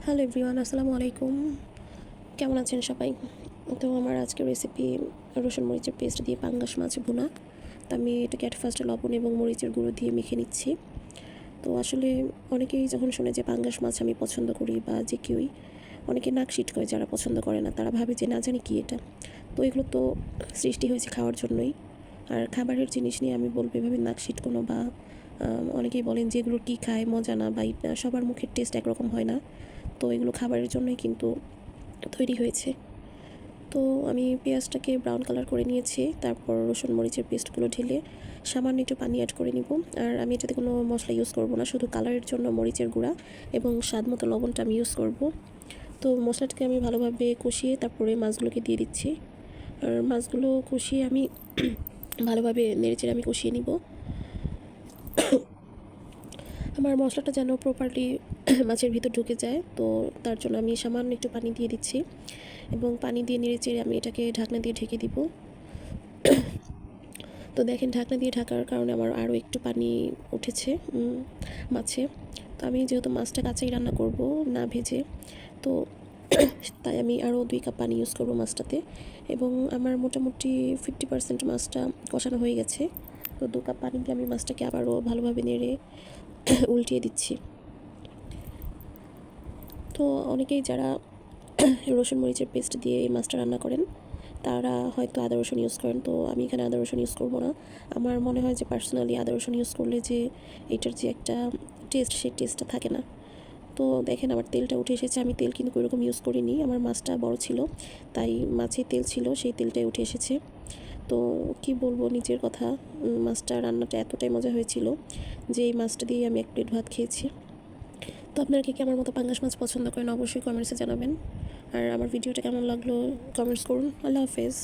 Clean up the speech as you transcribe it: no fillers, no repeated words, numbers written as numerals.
Hello everyone, আসসালামু আলাইকুম। কেমন আছেন সবাই? তো আমার আজকের রেসিপি রসুন মরিচের পেস্ট দিয়ে পাঙ্গাস মাছ ভুনা। তো আমি এটাকে ফার্স্টে লবণ এবং মরিচের গুঁড়ো দিয়ে মেখে নিচ্ছি। তো আসলে অনেকেই যখন শুনে যে পাঙ্গাস মাছ আমি পছন্দ করি বা যে কেউই, অনেকে নাক সিট করে, যারা পছন্দ করে না তারা ভাবে যে না জানি কি এটা। তো এগুলো তো সৃষ্টি হয়েছে খাওয়ার জন্যই। আর খাবারের জিনিস নিয়ে আমি বলবো এভাবে নাক সিটকোনো বা অনেকেই বলেন যে এগুলো কী খায়, মজা না, বা সবার মুখের টেস্ট একরকম হয় না। তো এগুলো খাবারের জন্যই কিন্তু তৈরি হয়েছে। তো আমি পেঁয়াজটাকে ব্রাউন কালার করে নিয়েছি, তারপর রসুন মরিচের পেস্টগুলো ঢেলে সামান্য একটু পানি অ্যাড করে নিব। আর আমি এটাতে কোনো মশলা ইউজ করব না, শুধু কালারের জন্য মরিচের গুঁড়া এবং স্বাদ মতো লবণটা আমি ইউজ করব। তো মশলাটাকে আমি ভালোভাবে কষিয়ে তারপরে মাছগুলোকে দিয়ে দিচ্ছি। আর মাছগুলো কষিয়ে আমি ভালোভাবে নেড়েচেড়ে আমি কষিয়ে নিব। আমার মশলাটা যেন প্রপারলি মাছের ভিতর ঢুকে যায়, তো তার জন্য আমি সামান্য একটু পানি দিয়ে দিচ্ছি এবং পানি দিয়ে নেড়েচেড়ে আমি এটাকে ঢাকনা দিয়ে ঢেকে দিব। তো দেখেন, ঢাকনা দিয়ে ঢাকার কারণে আমার আরও একটু পানি উঠেছে মাছে। তো আমি যেহেতু মাছটা কাঁচাই রান্না করব, না ভেজে, তো তাই আমি আরও 2 কাপ পানি ইউজ করব মাছটাতে। এবং আমার মোটামুটি 50% মাছটা কষানো হয়ে গেছে। তো 2 কাপ পানি দিয়ে আমি মাছটাকে আবারও ভালোভাবে নেড়ে উল্টিয়ে দিচ্ছি। তো অনেকেই যারা রসুন মরিচের পেস্ট দিয়ে এই মাছটা রান্না করেন তারা হয়তো আদা রসুন ইউজ করেন। তো আমি এখানে আদা রসুন ইউজ করবো না। আমার মনে হয় যে পার্সোনালি আদা রসুন ইউজ করলে যে এটার যে একটা টেস্ট, সেই টেস্টটা থাকে না। তো দেখেন আমার তেলটা উঠে এসেছে। আমি তেল কিন্তু ওইরকম ইউজ করিনি, আমার মাছটা বড় ছিল তাই মাছে তেল ছিল, সেই তেলটাই উঠে এসেছে। তো কি বলবো নিজের কথা, মাছটা রান্নাটা এতটাই মজা হয়েছিল যে এই মাছটা দিয়ে আমি 1 প্লেট ভাত খেয়েছি। তো আপনারা কি আমার মতো পাঙ্গাস মাছ পছন্দ করেন অবশ্যই কমেন্টসে জানাবেন। আর আমার ভিডিওটা কেমন লাগলো কমেন্টস করুন। আল্লাহ হাফেজ।